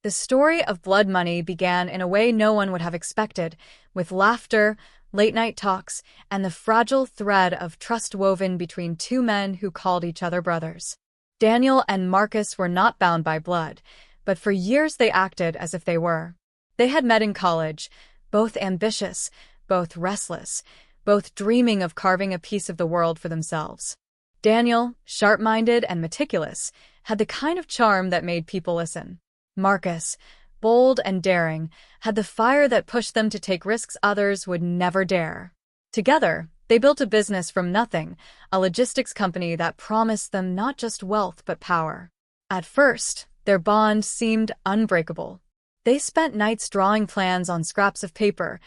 The story of blood money began in a way no one would have expected, with laughter, late-night talks, and the fragile thread of trust woven between two men who called each other brothers. Daniel and Marcus were not bound by blood, but for years they acted as if they were. They had met in college, both ambitious, both restless, both dreaming of carving a piece of the world for themselves. Daniel, sharp-minded and meticulous, had the kind of charm that made people listen. Marcus, bold and daring, had the fire that pushed them to take risks others would never dare. Together, they built a business from nothing, a logistics company that promised them not just wealth but power. At first, their bond seemed unbreakable. They spent nights drawing plans on scraps of paper,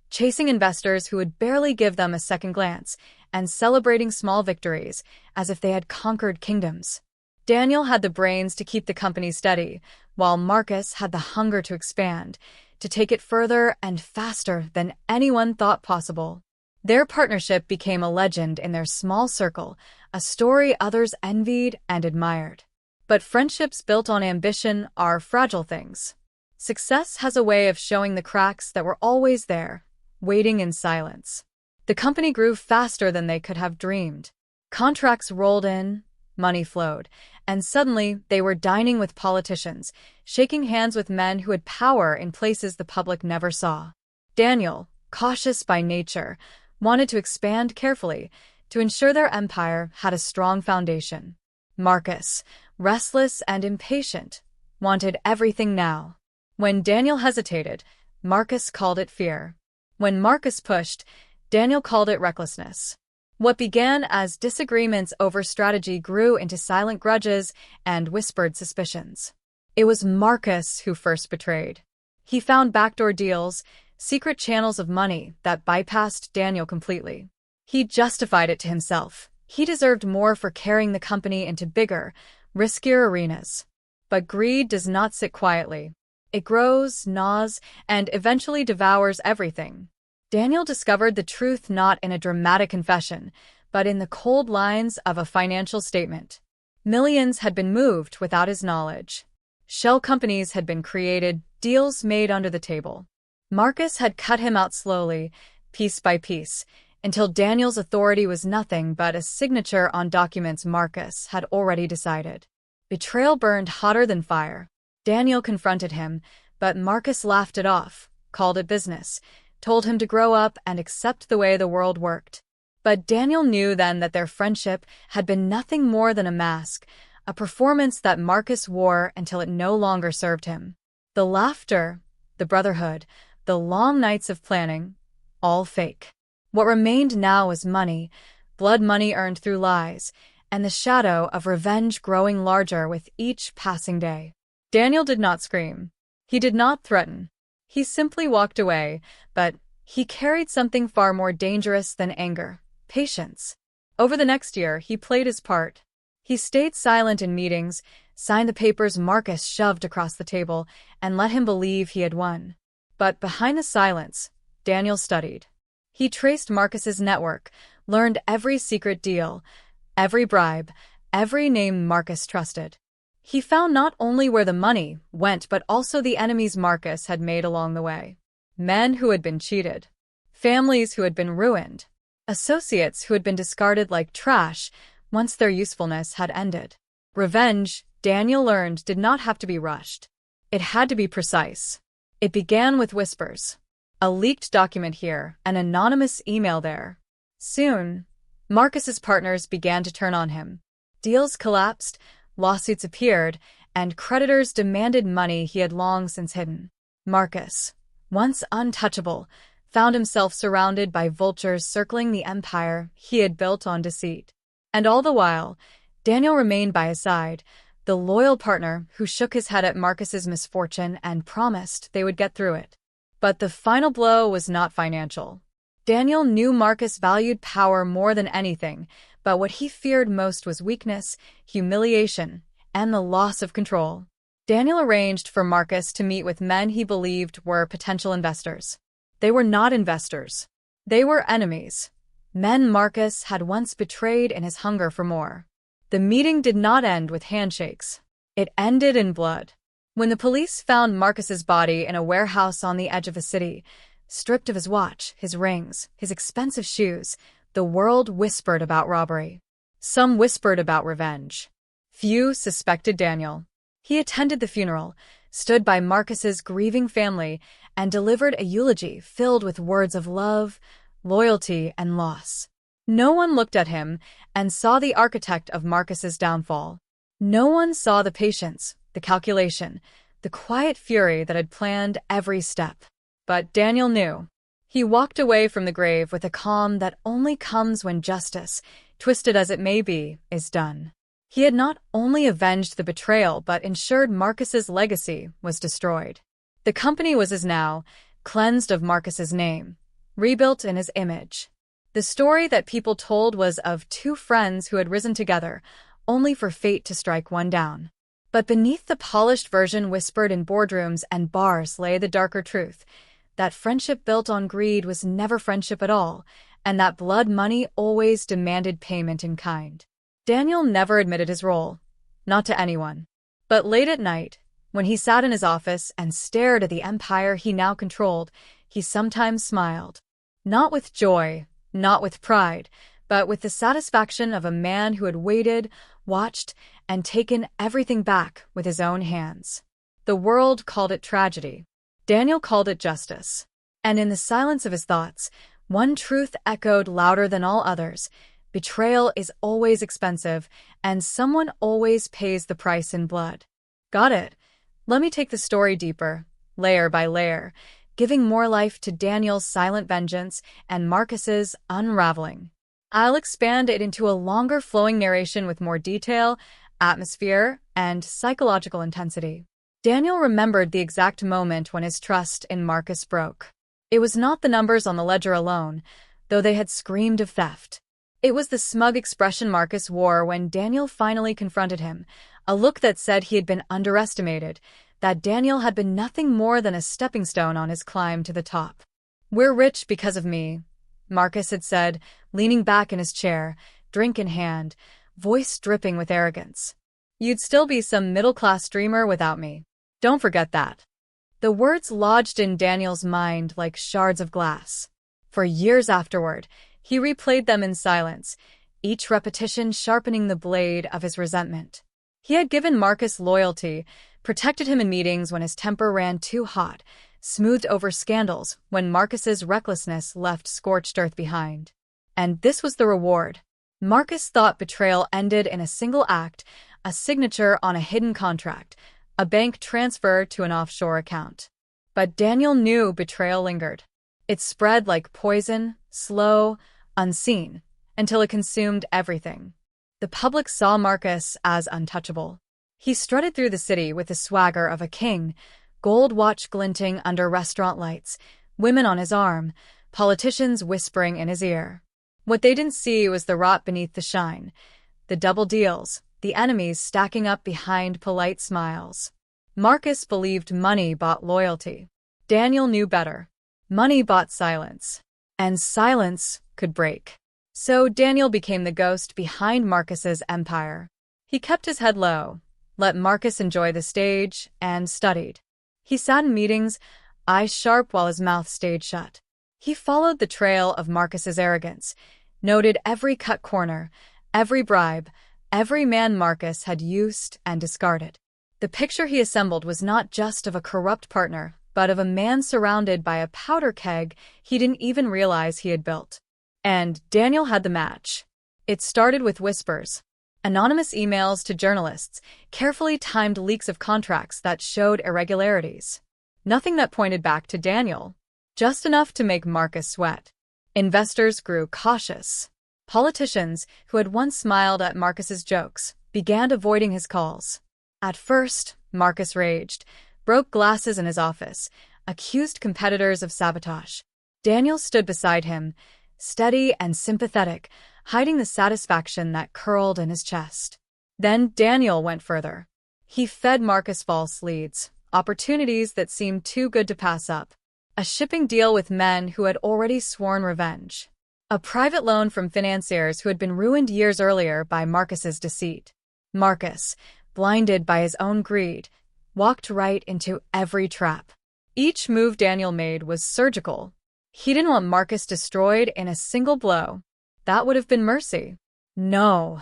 chasing investors who would barely give them a second glance, and celebrating small victories as if they had conquered kingdoms. Daniel had the brains to keep the company steady, while Marcus had the hunger to expand, to take it further and faster than anyone thought possible. Their partnership became a legend in their small circle, a story others envied and admired. But friendships built on ambition are fragile things. Success has a way of showing the cracks that were always there, waiting in silence. The company grew faster than they could have dreamed. Contracts rolled in, money flowed, and suddenly they were dining with politicians, shaking hands with men who had power in places the public never saw. Daniel, cautious by nature, wanted to expand carefully to ensure their empire had a strong foundation. Marcus, restless and impatient, wanted everything now. When Daniel hesitated, Marcus called it fear. When Marcus pushed, Daniel called it recklessness. What began as disagreements over strategy grew into silent grudges and whispered suspicions. It was Marcus who first betrayed. He found backdoor deals, secret channels of money that bypassed Daniel completely. He justified it to himself. He deserved more for carrying the company into bigger, riskier arenas. But greed does not sit quietly. It grows, gnaws, and eventually devours everything. Daniel discovered the truth not in a dramatic confession, but in the cold lines of a financial statement. Millions had been moved without his knowledge. Shell companies had been created, deals made under the table. Marcus had cut him out slowly, piece by piece, until Daniel's authority was nothing but a signature on documents Marcus had already decided. Betrayal burned hotter than fire. Daniel confronted him, but Marcus laughed it off, called it business, told him to grow up and accept the way the world worked. But Daniel knew then that their friendship had been nothing more than a mask, a performance that Marcus wore until it no longer served him. The laughter, the brotherhood, the long nights of planning, all fake. What remained now was money, blood money earned through lies, and the shadow of revenge growing larger with each passing day. Daniel did not scream. He did not threaten. He simply walked away, but he carried something far more dangerous than anger: patience. Over the next year, he played his part. He stayed silent in meetings, signed the papers Marcus shoved across the table, and let him believe he had won. But behind the silence, Daniel studied. He traced Marcus's network, learned every secret deal, every bribe, every name Marcus trusted. He found not only where the money went but also the enemies Marcus had made along the way. Men who had been cheated, families who had been ruined, associates who had been discarded like trash once their usefulness had ended. Revenge, Daniel learned, did not have to be rushed. It had to be precise. It began with whispers. A leaked document here, an anonymous email there. Soon, Marcus's partners began to turn on him. Deals collapsed, lawsuits appeared, and creditors demanded money he had long since hidden. Marcus, once untouchable, found himself surrounded by vultures circling the empire he had built on deceit. And all the while, Daniel remained by his side, the loyal partner who shook his head at Marcus's misfortune and promised they would get through it. But the final blow was not financial. Daniel knew Marcus valued power more than anything, but what he feared most was weakness, humiliation, and the loss of control. Daniel arranged for Marcus to meet with men he believed were potential investors. They were not investors. They were enemies. Men Marcus had once betrayed in his hunger for more. The meeting did not end with handshakes. It ended in blood. When the police found Marcus's body in a warehouse on the edge of a city, stripped of his watch, his rings, his expensive shoes, the world whispered about robbery. Some whispered about revenge. Few suspected Daniel. He attended the funeral, stood by Marcus's grieving family, and delivered a eulogy filled with words of love, loyalty, and loss. No one looked at him and saw the architect of Marcus's downfall. No one saw the patience, the calculation, the quiet fury that had planned every step. But Daniel knew. He walked away from the grave with a calm that only comes when justice, twisted as it may be, is done. He had not only avenged the betrayal but ensured Marcus's legacy was destroyed. The company was as now, cleansed of Marcus's name, rebuilt in his image. The story that people told was of two friends who had risen together, only for fate to strike one down. But beneath the polished version whispered in boardrooms and bars lay the darker truth, that friendship built on greed was never friendship at all, and that blood money always demanded payment in kind. Daniel never admitted his role, not to anyone. But late at night, when he sat in his office and stared at the empire he now controlled, he sometimes smiled. Not with joy, not with pride, but with the satisfaction of a man who had waited, watched, and taken everything back with his own hands. The world called it tragedy. Daniel called it justice. And in the silence of his thoughts, one truth echoed louder than all others. Betrayal is always expensive, and someone always pays the price in blood. Got it. Let me take the story deeper, layer by layer, giving more life to Daniel's silent vengeance and Marcus's unraveling. I'll expand it into a longer flowing narration with more detail, atmosphere, and psychological intensity. Daniel remembered the exact moment when his trust in Marcus broke. It was not the numbers on the ledger alone, though they had screamed of theft. It was the smug expression Marcus wore when Daniel finally confronted him, a look that said he had been underestimated, that Daniel had been nothing more than a stepping stone on his climb to the top. "We're rich because of me," Marcus had said, leaning back in his chair, drink in hand, voice dripping with arrogance. "You'd still be some middle-class dreamer without me. Don't forget that." The words lodged in Daniel's mind like shards of glass. For years afterward, he replayed them in silence, each repetition sharpening the blade of his resentment. He had given Marcus loyalty, protected him in meetings when his temper ran too hot, smoothed over scandals when Marcus's recklessness left scorched earth behind. And this was the reward. Marcus thought betrayal ended in a single act, a signature on a hidden contract, a bank transfer to an offshore account. But Daniel knew betrayal lingered. It spread like poison, slow, unseen, until it consumed everything. The public saw Marcus as untouchable. He strutted through the city with the swagger of a king, gold watch glinting under restaurant lights, women on his arm, politicians whispering in his ear. What they didn't see was the rot beneath the shine, the double deals, the enemies stacking up behind polite smiles. Marcus believed money bought loyalty. Daniel knew better. Money bought silence. And silence could break. So Daniel became the ghost behind Marcus's empire. He kept his head low, let Marcus enjoy the stage, and studied. He sat in meetings, eyes sharp while his mouth stayed shut. He followed the trail of Marcus's arrogance, noted every cut corner, every bribe, every man Marcus had used and discarded. The picture he assembled was not just of a corrupt partner, but of a man surrounded by a powder keg he didn't even realize he had built. And Daniel had the match. It started with whispers. Anonymous emails to journalists, carefully timed leaks of contracts that showed irregularities. Nothing that pointed back to Daniel. Just enough to make Marcus sweat. Investors grew cautious. Politicians, who had once smiled at Marcus's jokes, began avoiding his calls. At first, Marcus raged, broke glasses in his office, accused competitors of sabotage. Daniel stood beside him, steady and sympathetic, hiding the satisfaction that curled in his chest. Then Daniel went further. He fed Marcus false leads, opportunities that seemed too good to pass up. A shipping deal with men who had already sworn revenge. A private loan from financiers who had been ruined years earlier by Marcus's deceit. Marcus, blinded by his own greed, walked right into every trap. Each move Daniel made was surgical. He didn't want Marcus destroyed in a single blow. That would have been mercy. No.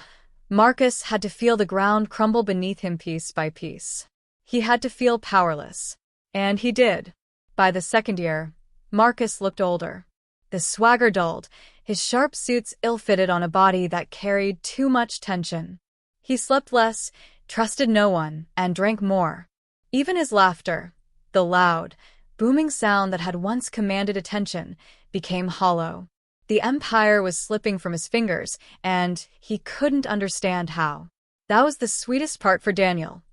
Marcus had to feel the ground crumble beneath him piece by piece. He had to feel powerless. And he did. By the second year, Marcus looked older. The swagger dulled, his sharp suits ill-fitted on a body that carried too much tension. He slept less, trusted no one, and drank more. Even his laughter, the loud, booming sound that had once commanded attention, became hollow. The empire was slipping from his fingers, and he couldn't understand how. That was the sweetest part for Daniel.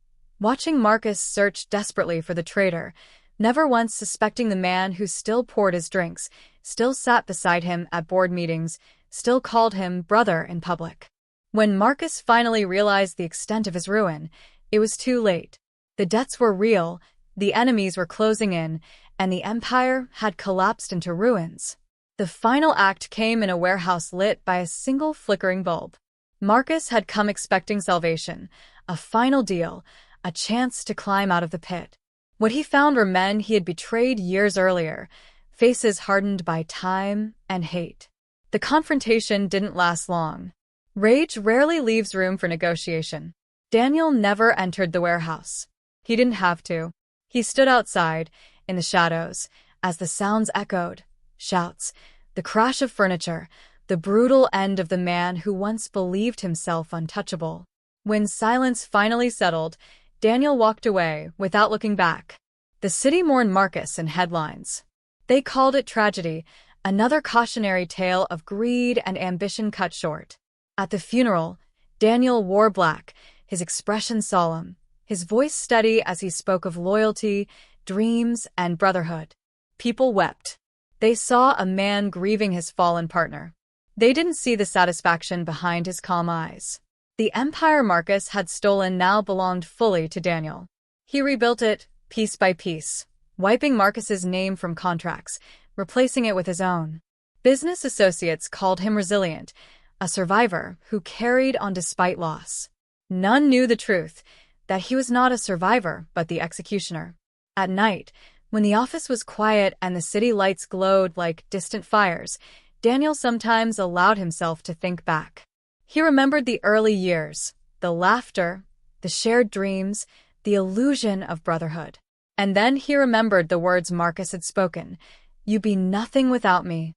Watching Marcus search desperately for the traitor, never once suspecting the man who still poured his drinks, still sat beside him at board meetings, still called him brother in public. When Marcus finally realized the extent of his ruin, it was too late. The debts were real, the enemies were closing in, and the empire had collapsed into ruins. The final act came in a warehouse lit by a single flickering bulb. Marcus had come expecting salvation, a final deal, a chance to climb out of the pit. What he found were men he had betrayed years earlier, faces hardened by time and hate. The confrontation didn't last long. Rage rarely leaves room for negotiation. Daniel never entered the warehouse. He didn't have to. He stood outside, in the shadows, as the sounds echoed. Shouts, the crash of furniture, the brutal end of the man who once believed himself untouchable. When silence finally settled, Daniel walked away without looking back. The city mourned Marcus in headlines. They called it tragedy, another cautionary tale of greed and ambition cut short. At the funeral, Daniel wore black, his expression solemn, his voice steady as he spoke of loyalty, dreams, and brotherhood. People wept. They saw a man grieving his fallen partner. They didn't see the satisfaction behind his calm eyes. The empire Marcus had stolen now belonged fully to Daniel. He rebuilt it, piece by piece, wiping Marcus's name from contracts, replacing it with his own. Business associates called him resilient, a survivor who carried on despite loss. None knew the truth, that he was not a survivor but the executioner. At night, when the office was quiet and the city lights glowed like distant fires, Daniel sometimes allowed himself to think back. He remembered the early years, the laughter, the shared dreams, the illusion of brotherhood. And then he remembered the words Marcus had spoken, "You be nothing without me."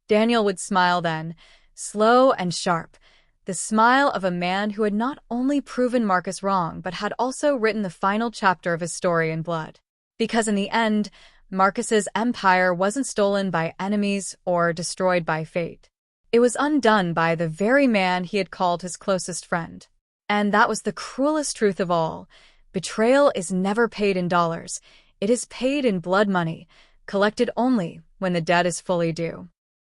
Daniel would smile then, slow and sharp, the smile of a man who had not only proven Marcus wrong but had also written the final chapter of his story in blood. Because in the end, Marcus's empire wasn't stolen by enemies or destroyed by fate. It was undone by the very man he had called his closest friend. And that was the cruelest truth of all. Betrayal is never paid in dollars. It is paid in blood money, collected only when the debt is fully due.